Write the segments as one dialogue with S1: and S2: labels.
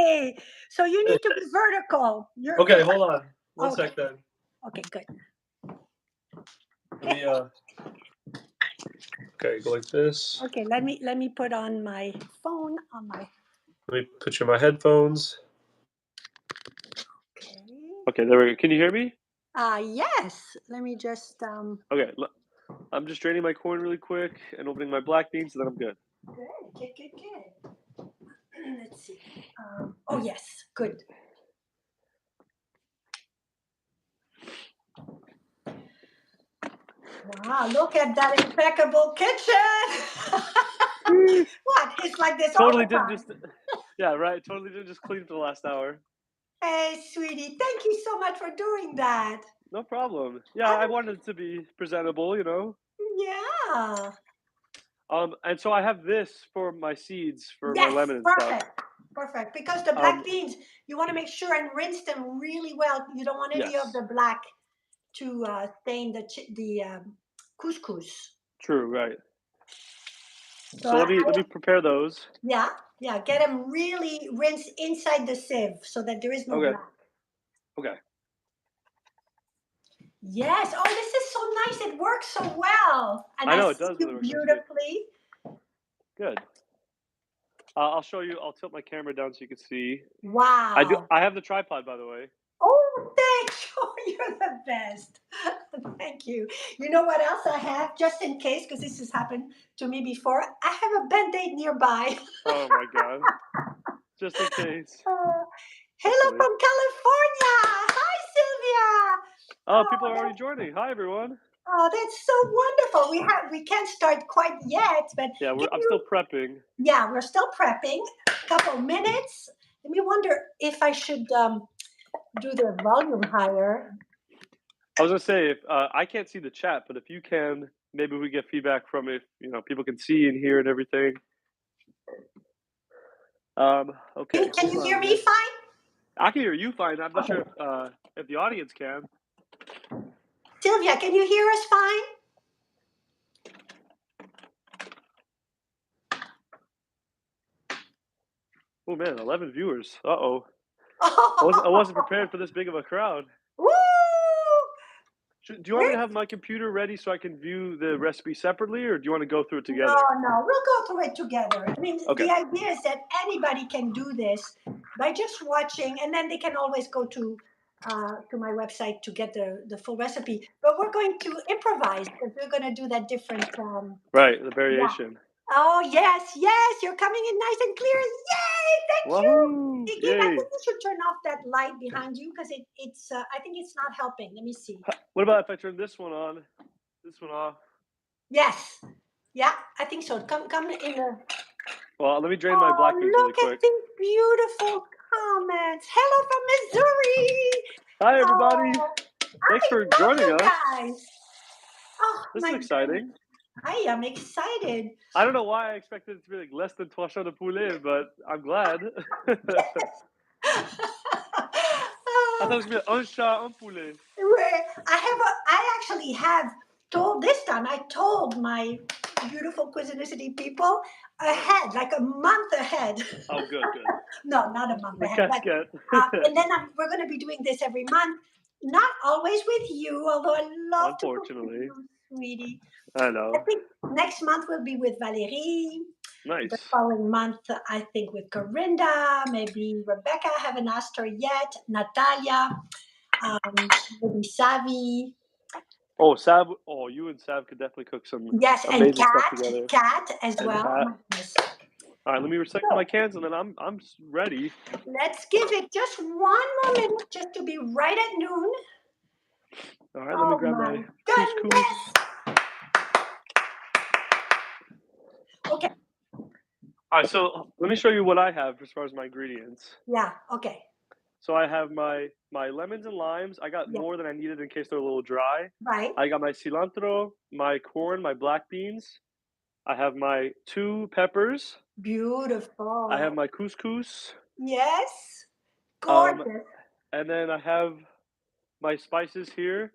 S1: Hey, so you need to be vertical.
S2: Okay, hold on. One
S1: Okay.
S2: sec then.
S1: Okay, good.
S2: Let me okay, go like this.
S1: Okay, let me put on my phone on my.
S2: Let me put you in my headphones.
S1: Okay.
S3: Okay, there we go. Can you hear me?
S1: Yes. Let me just
S3: Okay, I'm just draining my corn really quick and opening my black beans, and then I'm good.
S1: Good. Let's see. Oh yes, good. Wow, look at that impeccable kitchen. What? It's like this all
S3: Totally
S1: the
S3: didn't
S1: time.
S3: just, yeah, right. Totally didn't just clean for the last hour.
S1: Hey, sweetie, thank you so much for doing that.
S3: No problem. Yeah, I wanted it to be presentable, you know.
S1: Yeah.
S3: And so I have this for my seeds for my
S1: Yes,
S3: lemon and stuff.
S1: perfect. Because the black
S3: Um,
S1: beans, you want to make sure and rinse them really well. You don't want any of
S3: yes,
S1: the black to stain the couscous.
S3: true, right.
S1: So
S3: So let me prepare those.
S1: yeah, get them really rinsed inside the sieve so that there is no
S3: Okay,
S1: black.
S3: okay.
S1: Yes. Oh, this is so nice. It works so well, and
S3: I
S1: I
S3: know it
S1: see
S3: does really
S1: you
S3: work nicely.
S1: beautifully.
S3: Good. I'll show you. I'll tilt my camera down so you can see. I do.
S1: Wow.
S3: I have the tripod, by the way.
S1: Oh, thank you. You're the best. Thank you. You know what else I have, just in case, because this has happened to me before? I have a band-aid nearby.
S3: Oh my god. Just in case.
S1: Uh,
S3: That's
S1: Hello
S3: funny.
S1: from California. Hi, Sylvia.
S3: Oh, people
S1: Oh,
S3: are already joining. Hi, everyone.
S1: that's so wonderful. We can't start quite yet, but
S3: Yeah,
S1: can
S3: I'm still
S1: you?
S3: prepping.
S1: Yeah, we're still prepping. A couple minutes. Let me wonder if I should do the volume higher.
S3: I was gonna say if I can't see the chat, but if you can, maybe we get feedback from if people can see and hear and everything. Okay,
S1: Can
S3: hold
S1: you
S3: on
S1: hear
S3: a
S1: me
S3: minute.
S1: fine?
S3: I can hear you fine. I'm not
S1: Okay.
S3: sure if the audience can.
S1: Sylvia, can you hear us fine?
S3: Oh man, 11 viewers. Uh-oh. I
S1: Oh,
S3: wasn't prepared for this big of a crowd.
S1: woo!
S3: Do you want me to have my computer ready so I can view the recipe separately, or do you want to go through it
S1: No,
S3: together?
S1: no, we'll go through it together. I mean,
S3: Okay.
S1: the idea is that anybody can do this by just watching, and then they can always go to my website to get the full recipe. But we're going to improvise because we're going to do that different.
S3: Right, the
S1: Yeah.
S3: variation.
S1: Oh yes, you're coming in nice and clear. Yay! Thank you.
S3: Wahoo!
S1: Hey, Gabe, I
S3: Yay!
S1: think you should turn off that light behind you because it's. I think it's not helping. Let me see.
S3: What about if I turn this one on, this one off?
S1: Yes. Yeah, I think so. Come in the.
S3: Well, let me drain my black beans
S1: Oh,
S3: really
S1: look at
S3: quick.
S1: these beautiful comments. Hello from Missouri.
S3: Hi, everybody.
S1: Oh,
S3: Thanks
S1: I
S3: for
S1: love
S3: joining
S1: you
S3: us.
S1: guys. Oh
S3: This is
S1: my goodness.
S3: exciting.
S1: I am excited.
S3: I don't know why I expected it to be like less than trois de poulet, but I'm glad. I thought it was gonna be un chat, un poulet.
S1: I actually have told this time. I told my beautiful Cuisinicity people ahead, like a month ahead.
S3: Oh, good.
S1: No, not a month
S3: The
S1: ahead, but
S3: casquette.
S1: and then we're going to be doing this every month. Not always with you, although I love to cook with
S3: Unfortunately.
S1: you, sweetie.
S3: I
S1: I
S3: know.
S1: think next month will be with Valerie. The
S3: Nice.
S1: following month, I think with Corinda, maybe Rebecca. I haven't asked her yet. Natalia, maybe Savi.
S3: Oh, Sav. Oh, you and Sav could definitely cook some
S1: Yes, and
S3: amazing stuff together.
S1: Cat as
S3: And
S1: well. Oh
S3: Pat.
S1: my goodness.
S3: All right, let me recycle my cans, and then I'm ready.
S1: Let's give it just one more minute just to be right at noon.
S3: All right, let me
S1: Oh
S3: grab
S1: my
S3: my couscous.
S1: goodness. Okay.
S3: All right, so let me show you what I have as far as my ingredients.
S1: Yeah. Okay.
S3: So I have my lemons and limes. I got
S1: Yeah.
S3: more than I needed in case they're a little dry.
S1: Right.
S3: I got my cilantro, my corn, my black beans. I have my 2 peppers. I have
S1: Beautiful.
S3: my couscous.
S1: Yes.
S3: Um,
S1: Gorgeous.
S3: and then I have my spices here.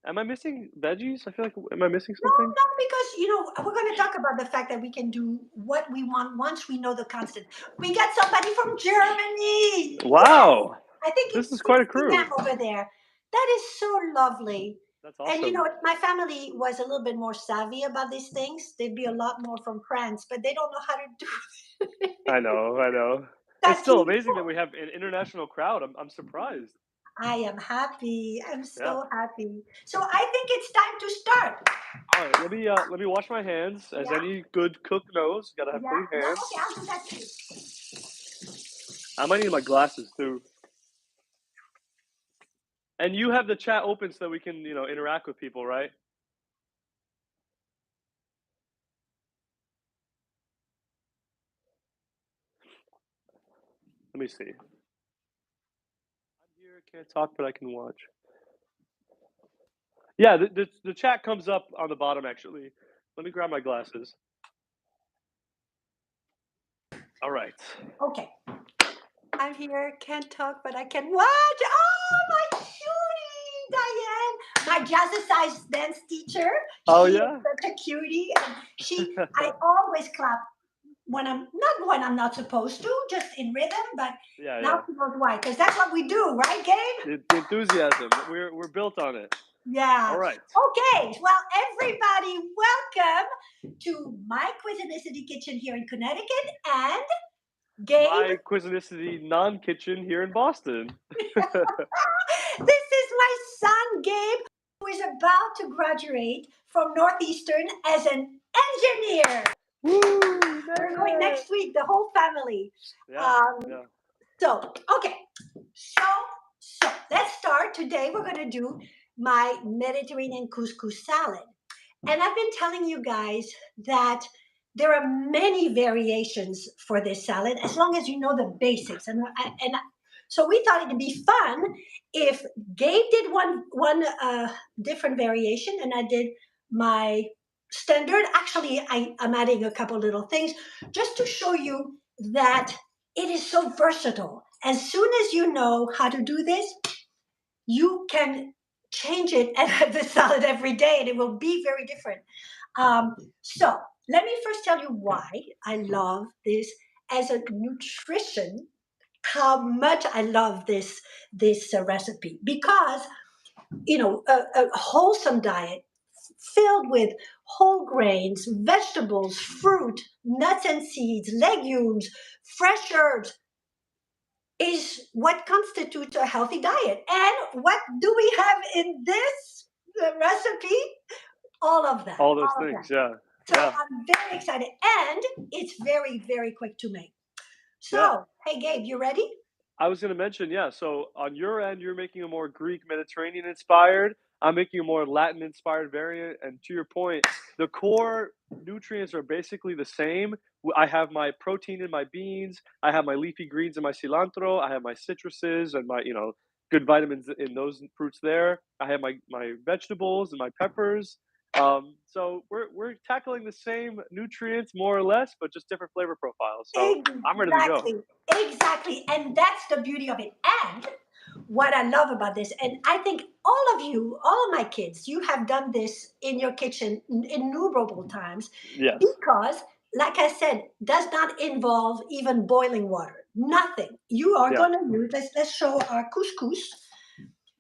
S3: Am I missing veggies? I feel like am I missing
S1: No,
S3: something?
S1: no, because we're going to talk about the fact that we can do what we want once we know the constant. We got somebody from Germany. Yes,
S3: Wow,
S1: I think
S3: this
S1: it's
S3: is quite
S1: 6
S3: a crew.
S1: p.m. over there. That is so lovely.
S3: That's
S1: And
S3: awesome.
S1: my family was a little bit more savvy about these things. They'd be a lot more from France, but they don't know how to do
S3: I know, I know. It's still
S1: cooking.
S3: amazing that we have an international crowd. I'm surprised.
S1: I am happy. I'm
S3: Yeah.
S1: so happy. So I think it's time to start.
S3: All right, let me wash my hands. As
S1: Yeah,
S3: any good cook knows, you gotta have
S1: yeah,
S3: clean
S1: yeah.
S3: hands.
S1: Okay, I'll do that too.
S3: I might need my glasses too. And you have the chat open so that we can, interact with people, right? Let me see. I'm here, can't talk, but I can watch. Yeah, the chat comes up on the bottom actually. Let me grab my glasses. All right.
S1: Okay. I'm here, can't talk, but I can watch. Oh, my cutie, Diane, my jazzercise dance teacher.
S3: Oh
S1: She is
S3: yeah.
S1: such a cutie, and I always clap when I'm not supposed to, just in rhythm. But
S3: Yeah,
S1: now
S3: yeah.
S1: she knows why, because that's what we do, right, Gabe?
S3: The enthusiasm. We're built on it. All
S1: Yeah.
S3: right.
S1: Okay. Well, everybody, welcome to my Cuisinicity Kitchen here in Connecticut, and Gabe.
S3: My Quiznicity non-kitchen here in Boston.
S1: This is my son, Gabe, who is about to graduate from Northeastern as an engineer.
S3: Woo!
S1: We're going
S3: Man.
S1: next week, the whole family.
S3: Yeah,
S1: Um,
S3: yeah.
S1: so, okay. So, so let's start. Today we're going to do my Mediterranean couscous salad. And I've been telling you guys that there are many variations for this salad as long as you know the basics. And so we thought it'd be fun if Gabe did one different variation and I did my standard. Actually, I'm adding a couple little things just to show you that it is so versatile. As soon as you know how to do this, you can change it and have the salad every day and it will be very different. So let me first tell you why I love this as a nutrition, how much I love this recipe, because a wholesome diet filled with whole grains, vegetables, fruit, nuts and seeds, legumes, fresh herbs is what constitutes a healthy diet. And what do we have in this recipe? All of that.
S3: All those
S1: All of that.
S3: things. Yeah,
S1: So
S3: yeah,
S1: I'm very excited. And it's very, very quick to make.
S3: yeah.
S1: So, hey, Gabe, you ready?
S3: I was gonna mention, yeah. So on your end, you're making a more Greek Mediterranean inspired. I'm making a more Latin inspired variant. And to your point, the core nutrients are basically the same. I have my protein in my beans. I have my leafy greens and my cilantro. I have my citruses and my good vitamins in those fruits there. I have my vegetables and my peppers. So we're tackling the same nutrients more or less, but just different flavor profiles. So I'm ready to go.
S1: Exactly. Exactly. And that's the beauty of it. And what I love about this, and I think all of you, all of my kids, you have done this in your kitchen innumerable times
S3: Yes.
S1: because, like I said, does not involve even boiling water. Nothing. You are
S3: Yeah.
S1: going to use, let's show our couscous.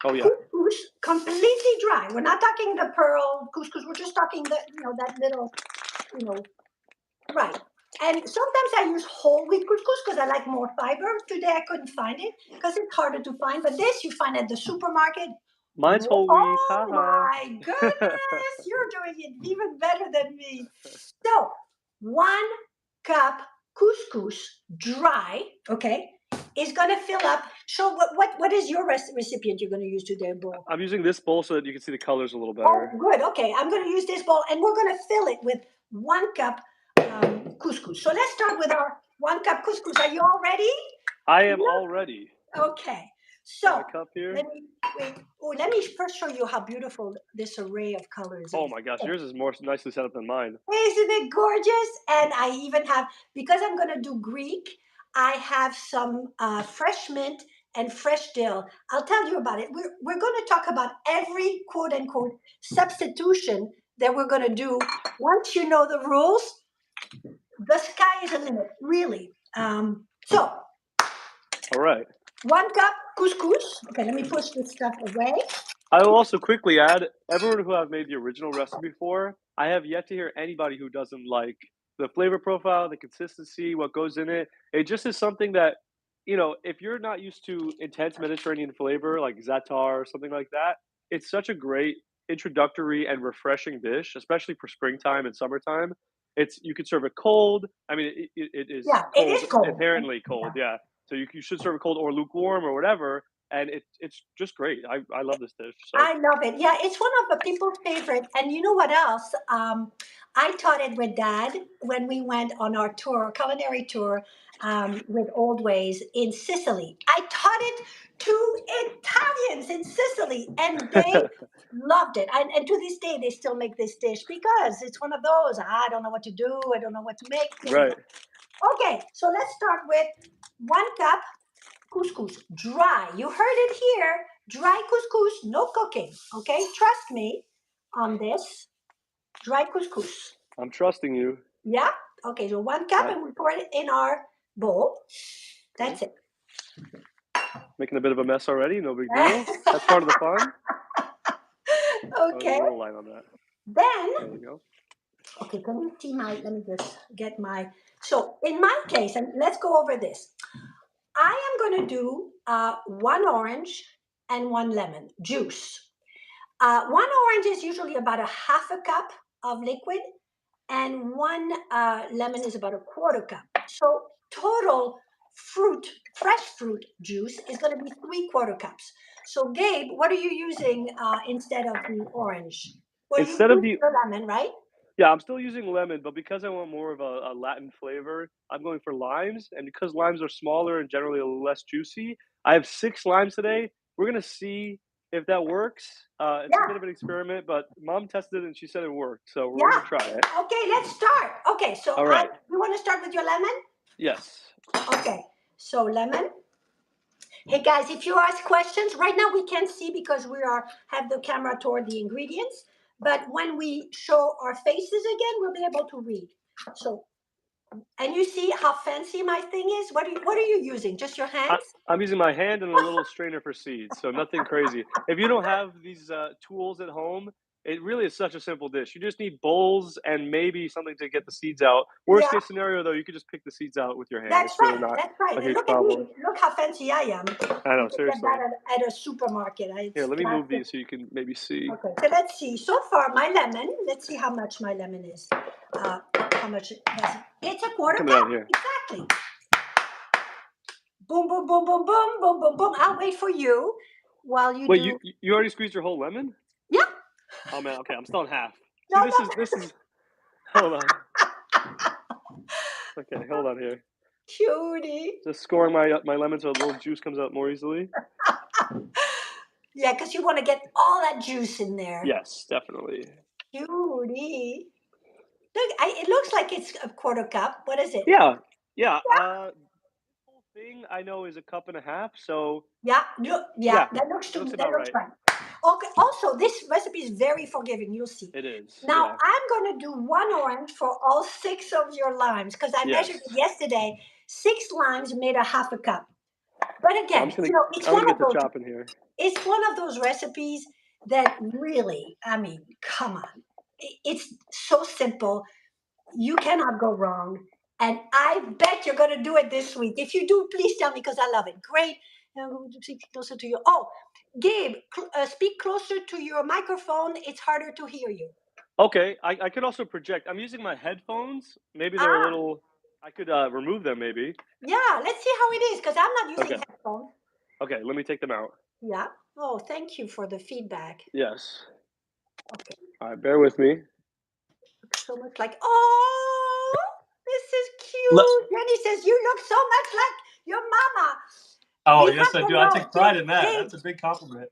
S3: Oh yeah.
S1: Couscous completely dry. We're not talking the pearl couscous. We're just talking that little, you know, right. And sometimes I use whole wheat couscous because I like more fiber. Today I couldn't find it because it's harder to find. But this you find at the supermarket.
S3: Mine's whole wheat.
S1: Oh
S3: Haha.
S1: my goodness, you're doing it even better than me. So 1 cup couscous dry, okay, is gonna fill up. So what is your recipient you're gonna use today, bowl?
S3: I'm using this bowl so that you can see the colors a little
S1: Oh,
S3: better.
S1: good. Okay, I'm going to use this bowl, and we're going to fill it with 1 cup couscous. So let's start with our 1 cup couscous. Are you all ready?
S3: I am all ready.
S1: Okay.
S3: Got my
S1: So
S3: cup here.
S1: let me wait. Oh, let me first show you how beautiful this array of colors
S3: Oh
S1: is.
S3: my gosh, yours is more nicely set up than mine.
S1: Isn't it gorgeous? And I even have, because I'm going to do Greek, I have some fresh mint and fresh dill. I'll tell you about it. We're going to talk about every quote unquote substitution that we're going to do. Once you know the rules, the sky is the limit, really. So,
S3: All right.
S1: 1 cup couscous. Okay, let me push this stuff away.
S3: I will also quickly add, everyone who I've made the original recipe for, I have yet to hear anybody who doesn't like the flavor profile, the consistency, what goes in it. It just is something that, if you're not used to intense Mediterranean flavor like za'atar or something like that, it's such a great introductory and refreshing dish, especially for springtime and summertime. You could serve it cold. I mean, it is
S1: Yeah, it
S3: cold,
S1: is cold.
S3: inherently cold, yeah. So you should serve it cold or lukewarm or whatever, and it's just great. I love this dish. So
S1: I love it. Yeah, it's one of the people's favorite. And you know what else? I taught it with Dad when we went on our tour, culinary tour, with Old Ways in Sicily. I taught it to Italians in Sicily, and they loved it. And to this day, they still make this dish because it's one of those. I don't know what to do. I don't know what to make. There we
S3: right.
S1: go. Okay, so let's start with 1 cup couscous, dry. You heard it here. Dry couscous, no cooking. Okay, trust me on this. Dry couscous.
S3: I'm trusting you.
S1: Yeah. Okay, so 1 cup, and we pour it in our bowl. That's it.
S3: Making a bit of a mess already. No big deal. That's part of the fun.
S1: Okay.
S3: A little light on that.
S1: Then,
S3: There we go.
S1: okay, can you see my? Let me just get my. So in my case, and let's go over this. I am going to do 1 orange and 1 lemon juice. 1 orange is usually about a half a cup of liquid, and 1 lemon is about a quarter cup. So total fresh fruit juice is going to be 3/4 cups. So Gabe, what are you using instead of the orange? Well, you
S3: Instead of
S1: use
S3: the
S1: the lemon, right?
S3: Yeah, I'm still using lemon, but because I want more of a Latin flavor, I'm going for limes. And because limes are smaller and generally a little less juicy, I have 6 limes today. We're gonna see if that works. It's a
S1: Yeah,
S3: bit of an experiment, but Mom tested it and she said it worked, so we're
S1: yeah.
S3: gonna try it.
S1: Okay, let's start. Okay, so
S3: All right.
S1: you want to start with your lemon?
S3: Yes.
S1: Okay, so lemon. Hey guys, if you ask questions, right now we can't see because we have the camera toward the ingredients, but when we show our faces again, we'll be able to read. So, and you see how fancy my thing is? What are you using? Just your
S3: I,
S1: hands?
S3: I'm using my hand and a little strainer for seeds, so nothing crazy. If you don't have these tools at home, it really is such a simple dish. You just need bowls and maybe something to get the seeds out. Worst
S1: Yeah,
S3: case scenario, though, you could just pick the seeds out with your hand.
S1: that's
S3: It's really
S1: right.
S3: not
S1: That's right.
S3: a
S1: And
S3: huge
S1: look at me.
S3: problem.
S1: Look how fancy I am.
S3: I
S1: You
S3: know,
S1: can get
S3: seriously.
S1: that at a supermarket.
S3: Here,
S1: It's
S3: let me move
S1: plastic.
S3: these so you can maybe see.
S1: Okay, so let's see. So far, my lemon, let's see how much my lemon is. How much it's a quarter
S3: Coming
S1: cup.
S3: out here.
S1: Exactly. Boom, boom, boom, boom, boom, boom, boom, boom. I'll wait for you while you
S3: Wait,
S1: do.
S3: you already squeezed your whole lemon?
S1: Yeah.
S3: Oh man, okay, I'm still in half. See,
S1: No,
S3: this is. Hold on. Okay, hold on here.
S1: cutie.
S3: Just scoring my lemon so a little juice comes out more easily.
S1: Yeah, because you want to get all that juice in there.
S3: Yes, definitely.
S1: Cutie. Look, it looks like it's a quarter cup. What is it?
S3: Yeah, yeah.
S1: Yeah.
S3: This whole thing I know is a cup and a half. So
S1: Yeah. Yeah.
S3: yeah,
S1: That looks
S3: it looks
S1: that
S3: about
S1: looks
S3: right.
S1: right. Okay. Also, this recipe is very forgiving. You'll see.
S3: It is.
S1: Now
S3: Yeah.
S1: I'm going to do 1 orange for all 6 of your limes because I measured
S3: Yes.
S1: it yesterday. 6 limes made a half a cup. But
S3: So
S1: again, it's
S3: I'm
S1: one
S3: gonna
S1: of
S3: get to
S1: those.
S3: chopping here.
S1: It's one of those recipes that really, I mean, come on. It's so simple. You cannot go wrong. And I bet you're going to do it this week. If you do, please tell me because I love it. Great. Now I'm going to speak closer to you. Oh, Gabe, speak closer to your microphone. It's harder to hear you.
S3: Okay, I could also project. I'm using my headphones. Maybe they're a
S1: Ah,
S3: little. I could remove them maybe.
S1: yeah. Let's see how it is because I'm not using
S3: Okay.
S1: headphones.
S3: Okay, let me take them out.
S1: Yeah. Oh, thank you for the feedback.
S3: Yes.
S1: Okay.
S3: All right, bear with me.
S1: So much like, oh, this is
S2: Le-
S1: cute. Jenny says, you look so much like your mama.
S2: Oh,
S1: We
S2: yes,
S1: have
S2: I
S1: to
S2: do. I
S1: know.
S2: take pride in that.
S1: Gabe,
S2: That's a big compliment.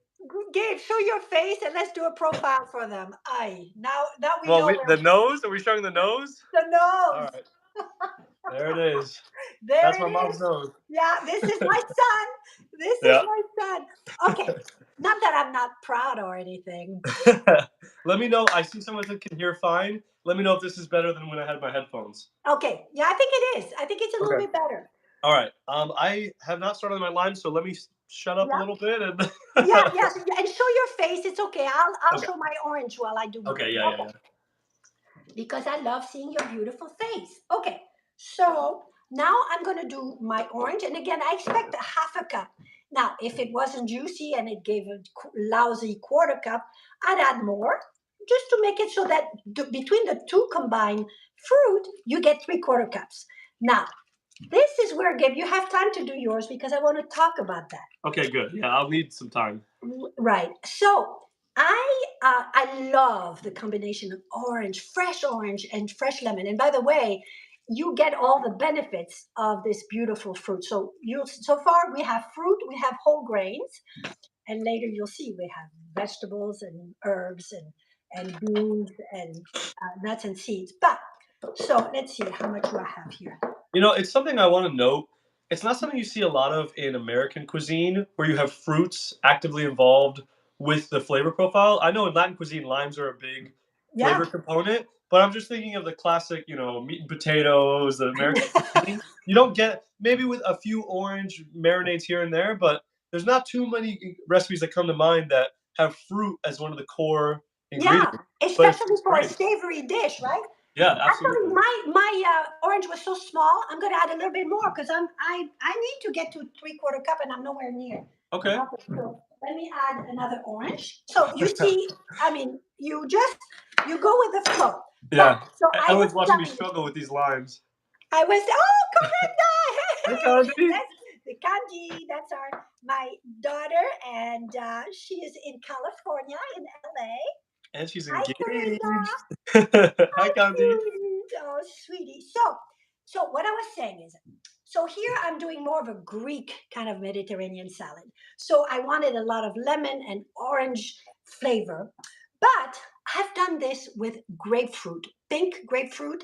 S1: Gabe, show your face and let's do a profile for them. Aye. Now we
S2: Well,
S1: know
S2: the
S1: where
S2: nose. Are we showing the nose?
S1: the
S2: All
S1: nose.
S2: right. There it is.
S1: There
S2: That's
S1: it
S2: my mom's
S1: is.
S2: nose.
S1: Yeah, this is my son. This is
S2: Yeah.
S1: my son. Okay, not that I'm not proud or anything.
S2: Let me know. I see someone that can hear fine. Let me know if this is better than when I had my headphones.
S1: Okay, yeah, I think it is. I think it's a little
S2: Okay.
S1: bit better.
S2: All right. I have not started my lime, so let me shut up a
S1: Yeah,
S2: little bit and.
S1: yeah, yes, and show your face. It's okay. I'll
S2: Okay.
S1: show my orange while I do mine.
S2: Okay. Yeah. Yeah. Yeah.
S1: Because I love seeing your beautiful face. Okay, so now I'm going to do my orange. And again, I expect a half a cup. Now, if it wasn't juicy and it gave a lousy quarter cup, I'd add more just to make it so that between the two combined fruit, you get 3/4 cups. Now, this is where, Gabe, you have time to do yours because I want to talk about that.
S2: Okay. Good. Yeah, I'll need some time.
S1: Right. So I love the combination of orange, fresh orange, and fresh lemon. And by the way, you get all the benefits of this beautiful fruit. So far we have fruit, we have whole grains, and later you'll see we have vegetables and herbs and beans and nuts and seeds. But so let's see how much do I have here.
S2: You know, it's something I want to note. It's not something you see a lot of in American cuisine, where you have fruits actively involved with the flavor profile. I know in Latin cuisine, limes are a big
S1: Yeah.
S2: flavor component, but I'm just thinking of the classic, meat and potatoes, the American cuisine. You don't get maybe with a few orange marinades here and there, but there's not too many recipes that come to mind that have fruit as one of the core
S1: Yeah,
S2: ingredients. But
S1: especially
S2: it's
S1: for a
S2: great.
S1: savory dish, right?
S2: Yeah,
S1: Actually,
S2: absolutely.
S1: my orange was so small. I'm gonna add a little bit more because I need to get to 3/4 cup, and I'm nowhere near.
S2: Okay.
S1: Okay, so let me add another orange. So you see, I mean, you go with the flow. But
S2: Yeah.
S1: so I was
S2: Everyone's watching me
S1: telling you,
S2: struggle with these limes.
S1: I was oh
S2: Hey,
S1: correct.
S2: Candy.
S1: That's the kanji. That's our my daughter, and she is in California in LA.
S2: And she's
S1: Hi, Carissa.
S2: engaged. Hi, Candy.
S1: Cute. Oh, sweetie. So what I was saying is, so here I'm doing more of a Greek kind of Mediterranean salad. So I wanted a lot of lemon and orange flavor, but I've done this with grapefruit, pink grapefruit.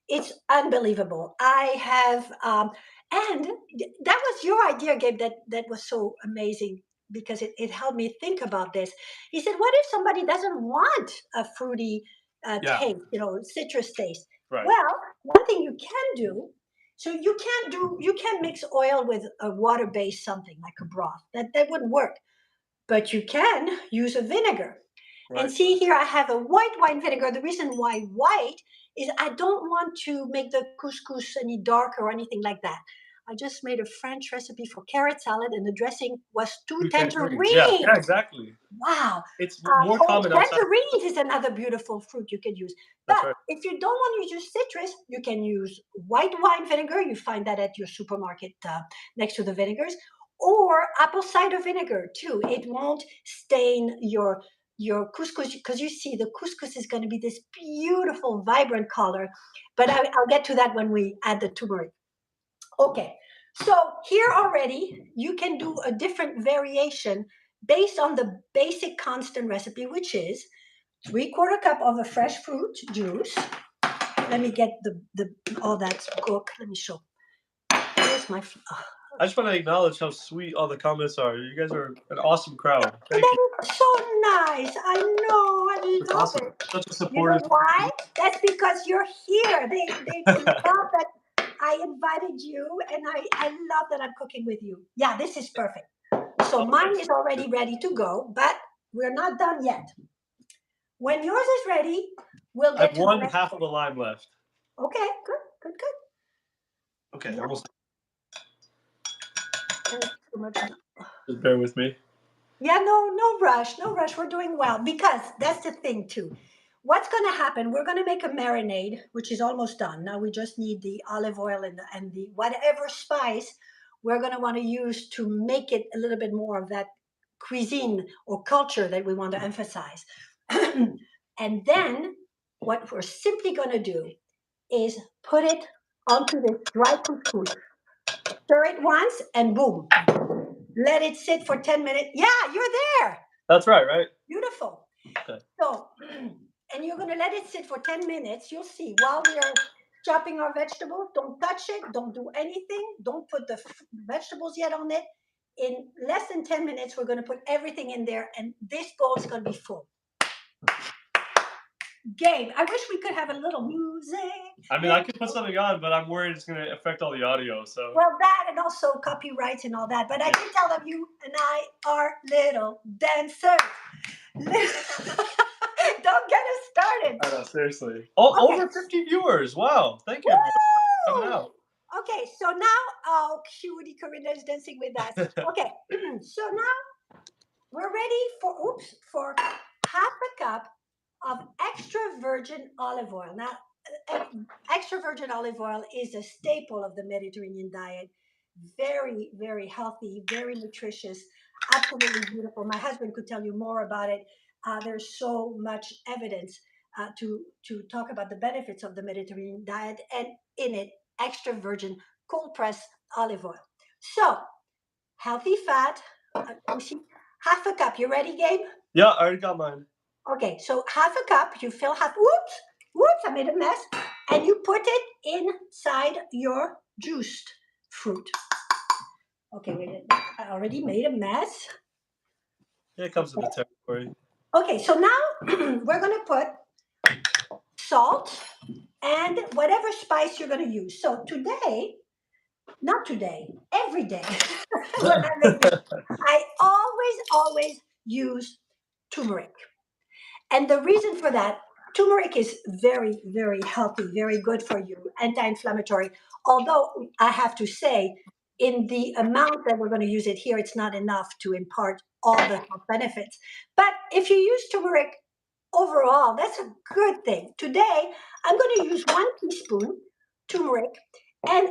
S1: It's unbelievable. I have, and that was your idea, Gabe. That was so amazing because it helped me think about this. He said, "What if somebody doesn't want a fruity
S2: Yeah.
S1: taste, citrus taste?"
S2: Right.
S1: Well, one thing you can do. So you can't mix oil with a water-based something like a broth. That wouldn't work. But you can use a vinegar. And
S2: Right.
S1: see here, I have a white wine vinegar. The reason why white is I don't want to make the couscous any darker or anything like that. I just made a French recipe for carrot salad, and the dressing was two
S2: Two tangerines. Yeah. Yeah.
S1: tangerines.
S2: Exactly.
S1: Wow.
S2: It's more
S1: Oh,
S2: common outside.
S1: tangerines is another beautiful fruit you could use.
S2: That's
S1: But
S2: right.
S1: if you don't want to use citrus, you can use white wine vinegar. You find that at your supermarket next to the vinegars, or apple cider vinegar too. It won't stain your couscous because you see the couscous is going to be this beautiful, vibrant color. But I'll get to that when we add the turmeric. Okay, so here already you can do a different variation based on the basic constant recipe, which is 3/4 cup of a fresh fruit juice. Let me get the all that cook. Let me show. Here's my.
S2: I just want to acknowledge how sweet all the comments are. You guys are an awesome crowd. Thank you.
S1: That is so nice. I know. I
S2: It's
S1: love
S2: awesome.
S1: it.
S2: Such a
S1: You know
S2: supportive.
S1: why? That's because you're here. They love that I invited you, and I love that I'm cooking with you. Yeah, this is perfect. So mine is already ready to go, but we're not done yet. When yours is ready, we'll
S2: I
S1: get
S2: have
S1: to the
S2: one
S1: next
S2: half
S1: step.
S2: of a lime left.
S1: Okay, good, good, good.
S2: Okay,
S1: Yeah,
S2: almost.
S1: thanks so much.
S2: Just bear with me.
S1: Yeah, no rush, no rush. We're doing well because that's the thing too. What's going to happen? We're going to make a marinade, which is almost done. Now we just need the olive oil and the whatever spice we're going to want to use to make it a little bit more of that cuisine or culture that we want to emphasize. And then what we're simply going to do is put it onto this dry couscous. Stir it once and boom, let it sit for 10 minutes. Yeah, you're there.
S2: That's right?
S1: Beautiful.
S2: Okay.
S1: So, and you're going to let it sit for 10 minutes. You'll see while we're chopping our vegetables. Don't touch it. Don't do anything. Don't put the vegetables yet on it. In less than 10 minutes, we're going to put everything in there, and this bowl is going to be full. Gabe, I wish we could have a little music.
S2: I mean, I could put something on, but I'm worried it's going to affect all the audio. So.
S1: Well, that and also copyrights and all that. But I can tell them you and I are little dancers. Don't get us started.
S2: I know, seriously. Oh,
S1: Okay.
S2: over 50 viewers. Wow. Thank you, everyone, for coming out.
S1: Okay, so now, oh, cutie, Corinna is dancing with us. Okay, so now we're ready for half a cup of extra virgin olive oil. Now, extra virgin olive oil is a staple of the Mediterranean diet. Very, very healthy, very nutritious, absolutely beautiful. My husband could tell you more about it. There's so much evidence to talk about the benefits of the Mediterranean diet, and in it, extra virgin cold pressed olive oil. So, healthy fat, you see, half a cup. You ready, Gabe?
S2: Yeah, I already got mine.
S1: Okay, so half a cup, you fill half, whoops, I made a mess. And you put it inside your juiced fruit. Okay, wait, I already made a mess.
S2: Yeah, it comes with the territory.
S1: Okay, so now we're gonna put salt and whatever spice you're gonna use. So today, not today, every day, when I make this, I always use turmeric. And the reason for that, turmeric is very, very healthy, very good for you, anti-inflammatory. Although I have to say, in the amount that we're going to use it here, it's not enough to impart all the health benefits. But if you use turmeric overall, that's a good thing. Today, I'm going to use 1 teaspoon turmeric. And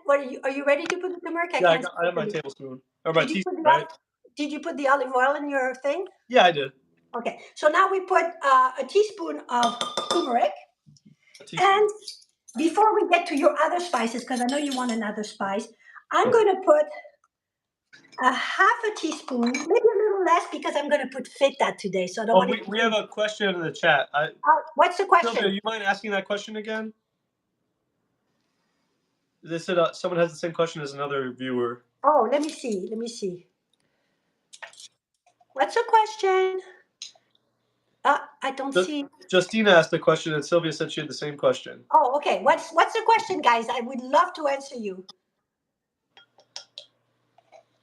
S1: what are you ready to put the turmeric?
S2: Yeah, I have my tablespoon or my teaspoon, right?
S1: Did you put the olive oil in your thing?
S2: Yeah, I did.
S1: Okay, so now we put a teaspoon of turmeric. And before we get to your other spices, because I know you want another spice, I'm going to put a half a teaspoon, maybe a little less, because I'm going to put feta today. So I don't want to.
S2: We have a question in the chat.
S1: What's the question?
S2: Sylvia, you mind asking that question again? They said someone has the same question as another viewer.
S1: Oh, let me see. What's the question? I don't see.
S2: Justina asked the question, and Sylvia said she had the same question.
S1: Oh, okay. What's the question, guys? I would love to answer you.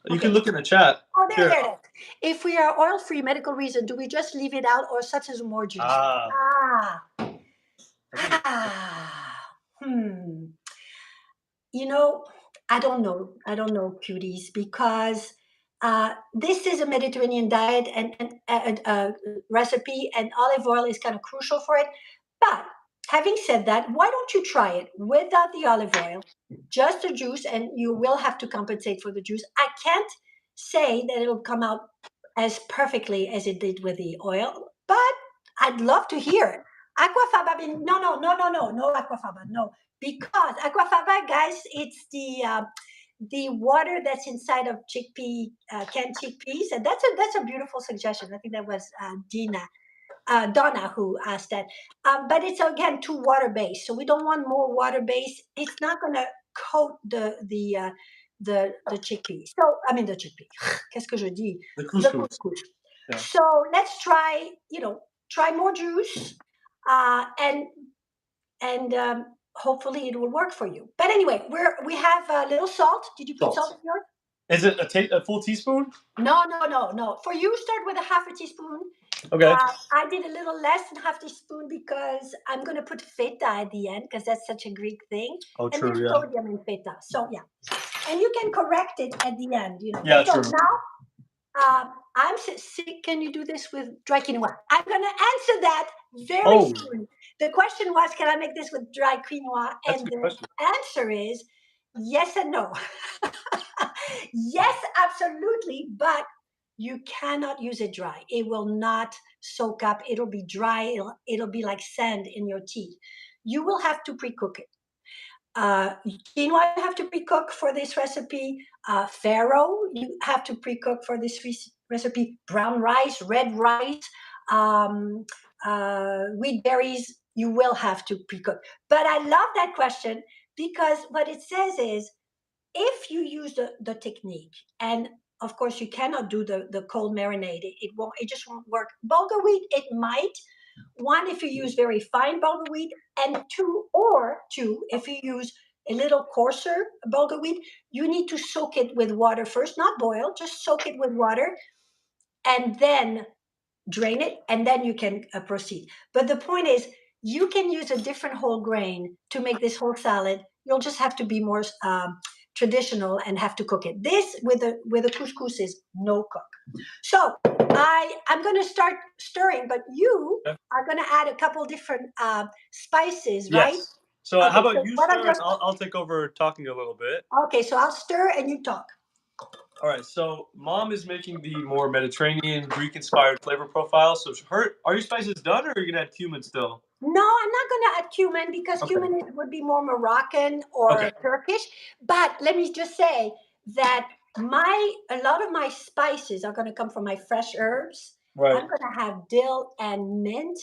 S2: You can look in the chat.
S1: Oh, there it is. If we are oil-free, medical reason, do we just leave it out or such as more juice? You know, I don't know, cuties, because this is a Mediterranean diet and recipe, and olive oil is kind of crucial for it. But having said that, why don't you try it without the olive oil, just the juice, and you will have to compensate for the juice. I can't say that it'll come out as perfectly as it did with the oil, but I'd love to hear it. Aquafaba, no aquafaba, no. Because aquafaba, guys, it's the water that's inside of canned chickpeas, and that's a beautiful suggestion. I think that was Donna who asked that. But it's again too water based, so we don't want more water based. It's not going to coat the chickpeas. So I mean the chickpeas. Qu'est-ce que je dis?
S2: The couscous.
S1: Yeah. So let's try more juice, and hopefully it will work for you. But anyway, we have a little salt. Did you put salt in yours?
S2: Is it a full teaspoon?
S1: No. For you, start with a half a teaspoon.
S2: Okay.
S1: I did a little less than half a teaspoon because I'm going to put feta at the end because that's such a Greek thing.
S2: Oh,
S1: and
S2: true.
S1: there's sodium in feta. So yeah, and you can correct it at the end.
S2: Yeah,
S1: so
S2: true.
S1: Now, I'm sick. Can you do this with dry quinoa? I'm going to answer that very soon. The question was, can I make this with dry quinoa?
S2: That's
S1: and
S2: a good question.
S1: Answer is yes and no. Yes, absolutely, but you cannot use it dry. It will not soak up. It'll be dry. It'll be like sand in your teeth. You will have to pre-cook it. Quinoa you have to pre-cook for this recipe. Farro you have to pre-cook for this recipe. Brown rice, red rice, wheat berries, you will have to pre-cook. But I love that question because what it says is if you use the technique, and of course you cannot do the cold marinade, it just won't work. Bulgur wheat, it might. One, if you use very fine bulgur wheat, and two, if you use a little coarser bulgur wheat, you need to soak it with water first, not boil, just soak it with water, and then drain it, and then you can proceed. But the point is, you can use a different whole grain to make this whole salad. You'll just have to be more traditional and have to cook it. This with a couscous is no cook. So I'm going to start stirring, but you
S2: Okay.
S1: are going to add a couple different spices, right?
S2: Yes. So
S1: Okay.
S2: how about
S1: So
S2: you
S1: what are
S2: stir,
S1: your
S2: and I'll take over talking a little bit.
S1: Okay, so I'll stir and you talk.
S2: All right. So mom is making the more Mediterranean, Greek-inspired flavor profile. So are your spices done, or are you gonna add cumin still?
S1: No, I'm not going to add cumin because
S2: Okay.
S1: would be more Moroccan or
S2: Okay.
S1: Turkish. But let me just say that a lot of my spices are going to come from my fresh herbs.
S2: Right.
S1: I'm going to have dill and mint,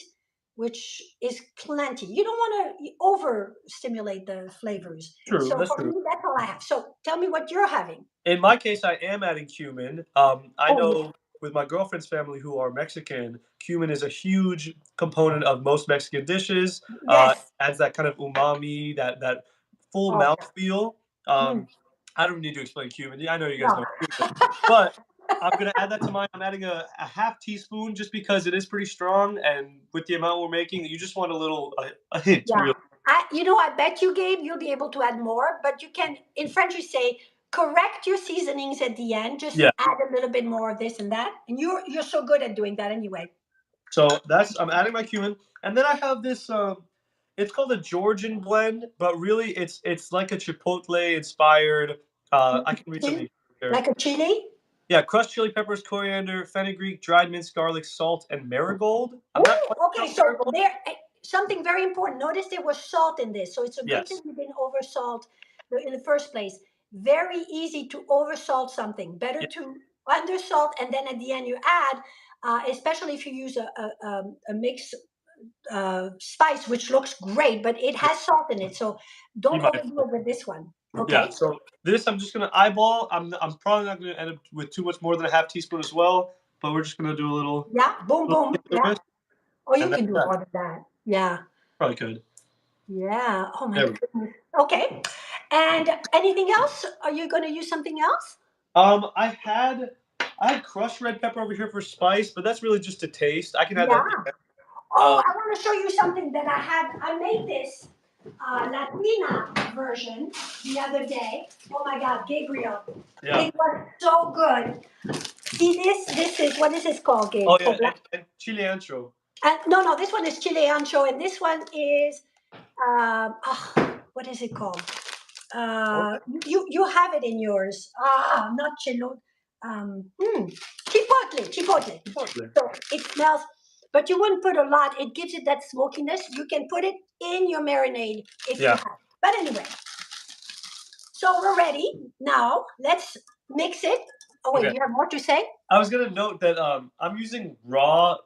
S1: which is plenty. You don't want to overstimulate the flavors.
S2: True.
S1: So
S2: That's
S1: for
S2: true.
S1: me, that's all I have. So tell me what you're having.
S2: In my case, I am adding cumin. I
S1: Oh, yeah.
S2: know with my girlfriend's family who are Mexican, cumin is a huge component of most Mexican dishes.
S1: Yes.
S2: Adds that kind of umami, that full
S1: Oh,
S2: mouth feel.
S1: mm,
S2: I don't need to explain cumin. Yeah, I know you guys
S1: no.
S2: know cumin, but I'm gonna add that to mine. I'm adding a half teaspoon just because it is pretty strong, and with the amount we're making, you just want a hint,
S1: Yeah.
S2: really.
S1: I bet you, Gabe, you'll be able to add more, but you can, in French, you say, correct your seasonings at the end. Just
S2: Yeah.
S1: add a little bit more of this and that. And you're so good at doing that anyway.
S2: So I'm adding my cumin, and then I have this. It's called a Georgian blend, but really it's like a Chipotle inspired. I can read some of
S1: Chili?
S2: these here.
S1: Like a chili?
S2: Yeah, crushed chili peppers, coriander, fenugreek, dried minced garlic, salt, and marigold. I'm not
S1: Ooh,
S2: quite sure
S1: okay,
S2: what
S1: so
S2: marigold.
S1: there something very important. Notice there was salt in this. So it's a good thing
S2: Yes.
S1: you didn't over salt in the first place. Very easy to over salt something. Better
S2: Yeah.
S1: to under salt and then at the end you add, especially if you use a mix spice, which looks great, but it has salt in it. So
S2: You
S1: don't
S2: might.
S1: overdo it with this one.
S2: Yeah.
S1: Okay.
S2: So this I'm just gonna eyeball. I'm probably not gonna end up with too much more than a half teaspoon as well, but we're just gonna do a
S1: Yeah. Boom,
S2: little
S1: boom.
S2: hint of
S1: Yeah.
S2: it,
S1: Oh, you
S2: and that's
S1: can do
S2: that.
S1: more than that. Yeah.
S2: Probably could.
S1: Yeah. Oh my
S2: There we go.
S1: goodness. Okay. And anything else? Are you going to use something else?
S2: Um, I had I had crushed red pepper over here for spice, but that's really just a taste. I can add that at the
S1: Yeah.
S2: end.
S1: Oh,
S2: Um,
S1: I want to show you something that I had. I made this Latina version the other day. Oh my God, Gabriel.
S2: yeah.
S1: It was so good. See this? This is, what is this called, Gabe?
S2: Oh
S1: Oh,
S2: yeah, and chili ancho.
S1: no, no, this one is chile ancho, and this one is, what is it called?
S2: Oh,
S1: You have it in yours. Not chilo. Chipotle, chipotle.
S2: chipotle.
S1: So it smells, but you wouldn't put a lot. It gives it that smokiness. You can put it in your marinade if you
S2: Yeah.
S1: have. But anyway, so we're ready. Now let's mix it. Oh wait,
S2: Okay.
S1: you have more to say?
S2: I was gonna note that I'm using raw